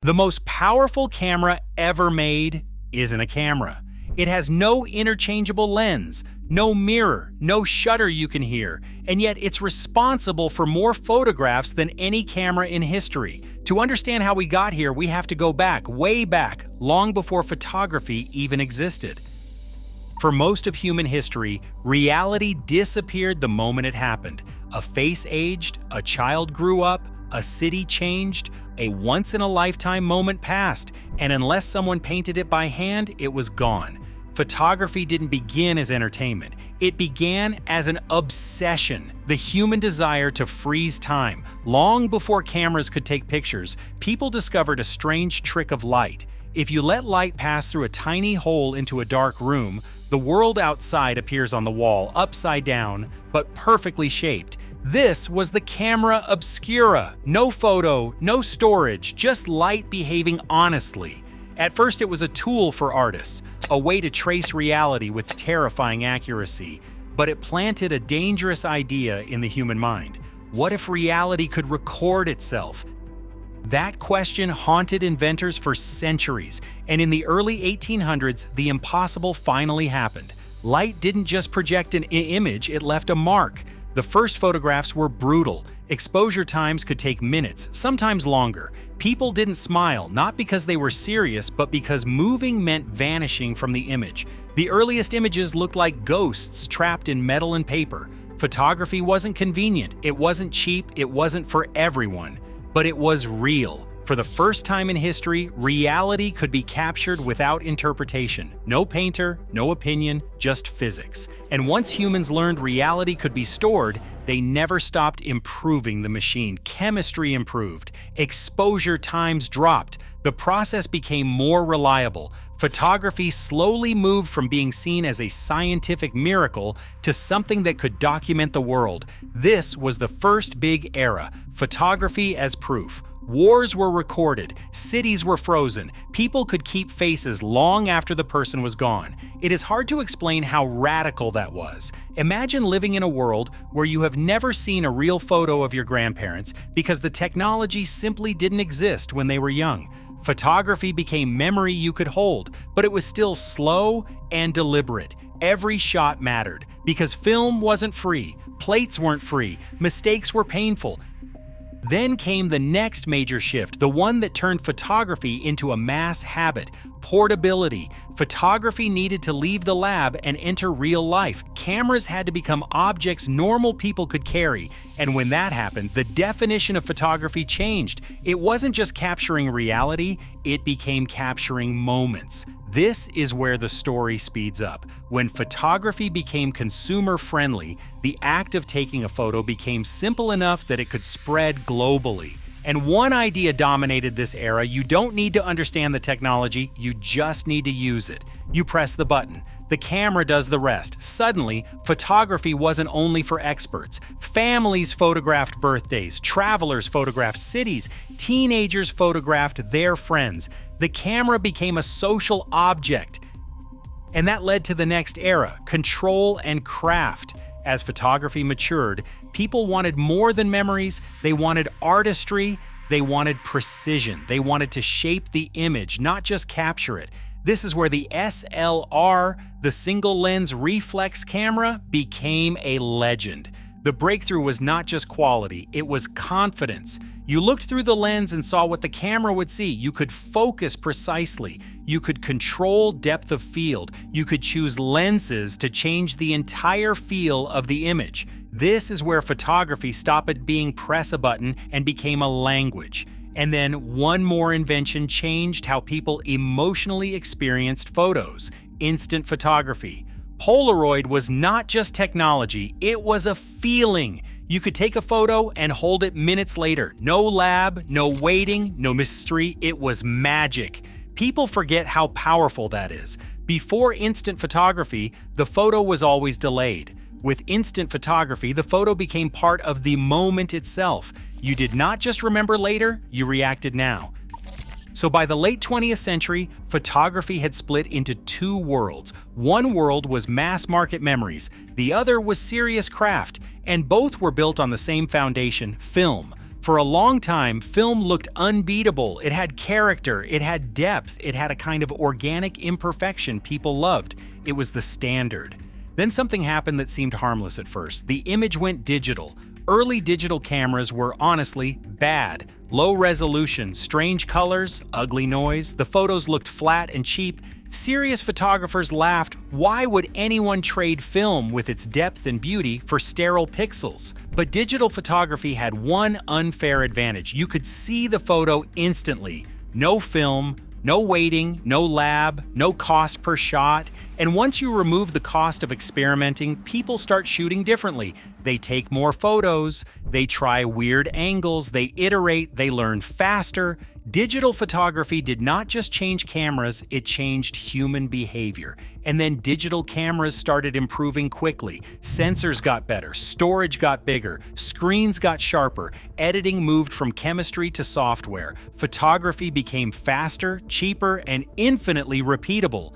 The most powerful camera ever made isn't a camera. It has no interchangeable lens, no mirror, no shutter you can hear, and yet it's responsible for more photographs than any camera in history. To understand how we got here, we have to go back, way back, long before photography even existed. For most of human history, reality disappeared the moment it happened. A face aged, a child grew up, a city changed, a once-in-a-lifetime moment passed, and unless someone painted it by hand, it was gone. Photography didn't begin as entertainment. It began as an obsession, the human desire to freeze time. Long before cameras could take pictures, people discovered a strange trick of light. If you let light pass through a tiny hole into a dark room, the world outside appears on the wall, upside down, but perfectly shaped. This was the camera obscura. No photo, no storage, just light behaving honestly. At first, it was a tool for artists, a way to trace reality with terrifying accuracy. But it planted a dangerous idea in the human mind. What if reality could record itself? That question haunted inventors for centuries, and in the early 1800s, the impossible finally happened. Light didn't just project an image, it left a mark. The first photographs were brutal. Exposure times could take minutes, sometimes longer. People didn't smile, not because they were serious, but because moving meant vanishing from the image. The earliest images looked like ghosts trapped in metal and paper. Photography wasn't convenient, it wasn't cheap, it wasn't for everyone. But it was real. For the first time in history, reality could be captured without interpretation. No painter, no opinion, just physics. And once humans learned reality could be stored, they never stopped improving the machine. Chemistry improved. Exposure times dropped. The process became more reliable. Photography slowly moved from being seen as a scientific miracle to something that could document the world. This was the first big era, photography as proof. Wars were recorded, cities were frozen, people could keep faces long after the person was gone. It is hard to explain how radical that was. Imagine living in a world where you have never seen a real photo of your grandparents because the technology simply didn't exist when they were young. Photography became memory you could hold, but it was still slow and deliberate. Every shot mattered because film wasn't free, plates weren't free, mistakes were painful. Then came the next major shift, the one that turned photography into a mass habit: portability. Photography needed to leave the lab and enter real life. Cameras had to become objects normal people could carry. And when that happened, the definition of photography changed. It wasn't just capturing reality, it became capturing moments. This is where the story speeds up. When photography became consumer-friendly, the act of taking a photo became simple enough that it could spread globally. And one idea dominated this era: you don't need to understand the technology, you just need to use it. You press the button. The camera does the rest. Suddenly, photography wasn't only for experts. Families photographed birthdays, travelers photographed cities, teenagers photographed their friends. The camera became a social object. And that led to the next era: control and craft. As photography matured, people wanted more than memories. They wanted artistry. They wanted precision. They wanted to shape the image, not just capture it. This is where the SLR, the single-lens reflex camera, became a legend. The breakthrough was not just quality, it was confidence. You looked through the lens and saw what the camera would see. You could focus precisely. You could control depth of field. You could choose lenses to change the entire feel of the image. This is where photography stopped being press a button and became a language. And then one more invention changed how people emotionally experienced photos: instant photography. Polaroid was not just technology, it was a feeling. You could take a photo and hold it minutes later. No lab, no waiting, no mystery. It was magic. People forget how powerful that is. Before instant photography, the photo was always delayed. With instant photography, the photo became part of the moment itself. You did not just remember later, you reacted now. So by the late 20th century, photography had split into two worlds. One world was mass market memories, the other was serious craft, and both were built on the same foundation: film. For a long time, film looked unbeatable. It had character, it had depth, it had a kind of organic imperfection people loved. It was the standard. Then something happened that seemed harmless at first. The image went digital. Early digital cameras were honestly bad. Low resolution, strange colors, ugly noise, the photos looked flat and cheap. Serious photographers laughed. Why would anyone trade film with its depth and beauty for sterile pixels? But digital photography had one unfair advantage. You could see the photo instantly. No film, no waiting, no lab, no cost per shot. And once you remove the cost of experimenting, people start shooting differently. They take more photos, they try weird angles, they iterate, they learn faster. Digital photography did not just change cameras, it changed human behavior. And then digital cameras started improving quickly. Sensors got better, storage got bigger, screens got sharper, editing moved from chemistry to software. Photography became faster, cheaper, and infinitely repeatable.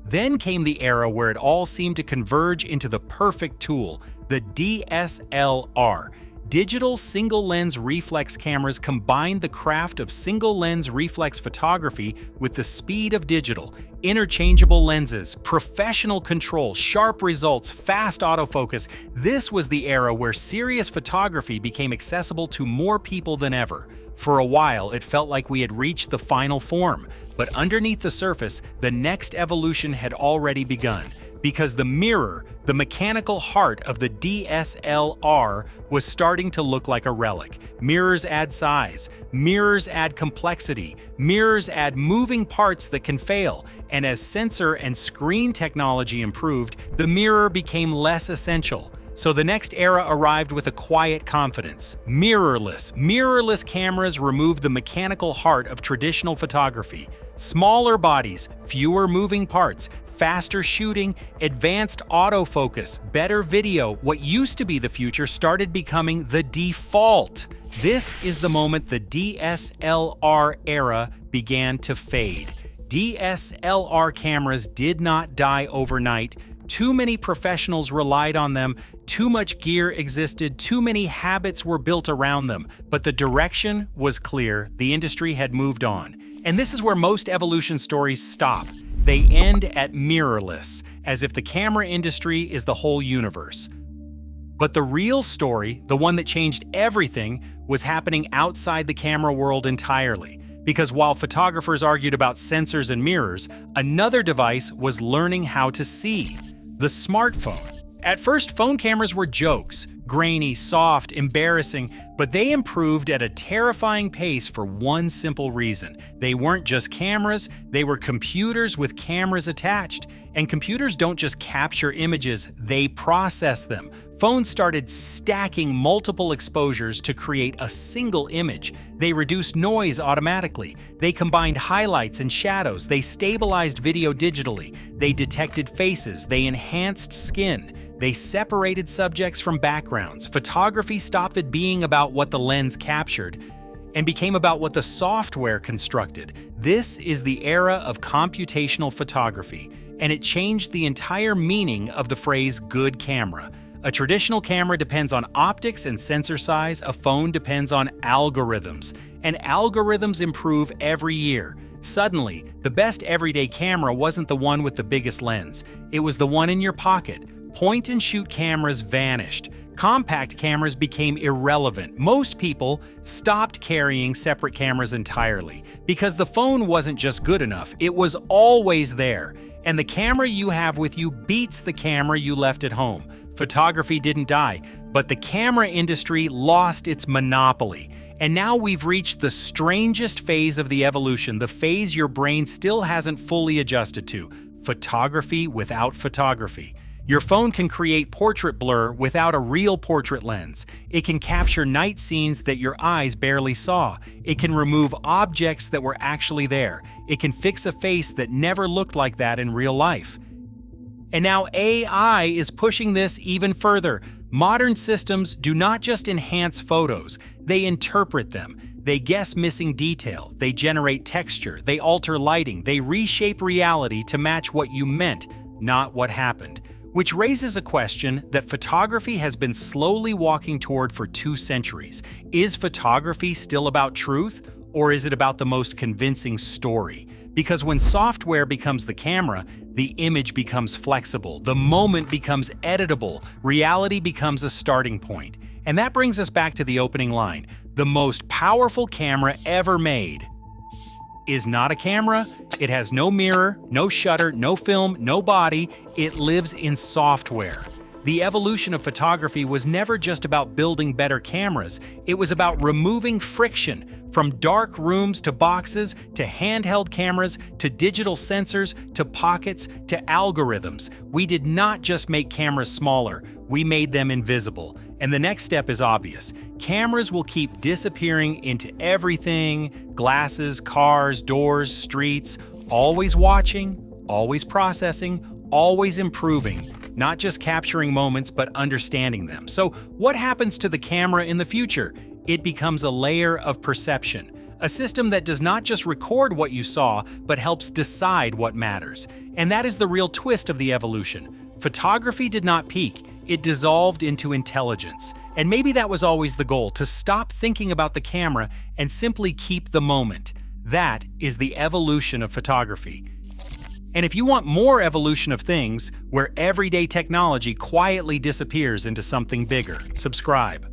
Then came the era where it all seemed to converge into the perfect tool, the DSLR. Digital single-lens reflex cameras combined the craft of single-lens reflex photography with the speed of digital. Interchangeable lenses, professional control, sharp results, fast autofocus. This was the era where serious photography became accessible to more people than ever. For a while, it felt like we had reached the final form, but underneath the surface, the next evolution had already begun. Because the mirror, the mechanical heart of the DSLR, was starting to look like a relic. Mirrors add size, mirrors add complexity, mirrors add moving parts that can fail, and as sensor and screen technology improved, the mirror became less essential. So the next era arrived with a quiet confidence. Mirrorless cameras removed the mechanical heart of traditional photography. Smaller bodies, fewer moving parts, faster shooting, advanced autofocus, better video. What used to be the future started becoming the default. This is the moment the DSLR era began to fade. DSLR cameras did not die overnight. Too many professionals relied on them, too much gear existed, too many habits were built around them. But the direction was clear, the industry had moved on. And this is where most evolution stories stop. They end at mirrorless, as if the camera industry is the whole universe. But the real story, the one that changed everything, was happening outside the camera world entirely. Because while photographers argued about sensors and mirrors, another device was learning how to see: the smartphone. At first, phone cameras were jokes, grainy, soft, embarrassing, but they improved at a terrifying pace for one simple reason. They weren't just cameras, they were computers with cameras attached. And computers don't just capture images, they process them. Phones started stacking multiple exposures to create a single image. They reduced noise automatically. They combined highlights and shadows. They stabilized video digitally. They detected faces. They enhanced skin. They separated subjects from backgrounds. Photography stopped at being about what the lens captured and became about what the software constructed. This is the era of computational photography, and it changed the entire meaning of the phrase good camera. A traditional camera depends on optics and sensor size. A phone depends on algorithms, and algorithms improve every year. Suddenly, the best everyday camera wasn't the one with the biggest lens. It was the one in your pocket. Point-and-shoot cameras vanished. Compact cameras became irrelevant. Most people stopped carrying separate cameras entirely because the phone wasn't just good enough, it was always there. And the camera you have with you beats the camera you left at home. Photography didn't die, but the camera industry lost its monopoly. And now we've reached the strangest phase of the evolution, the phase your brain still hasn't fully adjusted to: photography without photography. Your phone can create portrait blur without a real portrait lens. It can capture night scenes that your eyes barely saw. It can remove objects that were actually there. It can fix a face that never looked like that in real life. And now AI is pushing this even further. Modern systems do not just enhance photos, they interpret them. They guess missing detail, they generate texture, they alter lighting, they reshape reality to match what you meant, not what happened. Which raises a question that photography has been slowly walking toward for 2 centuries. Is photography still about truth, or is it about the most convincing story? Because when software becomes the camera, the image becomes flexible, the moment becomes editable, reality becomes a starting point. And that brings us back to the opening line. The most powerful camera ever made is not a camera. It has no mirror, no shutter, no film, no body. It lives in software. The evolution of photography was never just about building better cameras. It was about removing friction from dark rooms to boxes to handheld cameras to digital sensors to pockets to algorithms. We did not just make cameras smaller, we made them invisible. And the next step is obvious. Cameras will keep disappearing into everything: glasses, cars, doors, streets, always watching, always processing, always improving, not just capturing moments, but understanding them. So what happens to the camera in the future? It becomes a layer of perception, a system that does not just record what you saw, but helps decide what matters. And that is the real twist of the evolution. Photography did not peak, it dissolved into intelligence. And maybe that was always the goal, to stop thinking about the camera and simply keep the moment. That is the evolution of photography. And if you want more evolution of things, where everyday technology quietly disappears into something bigger, subscribe.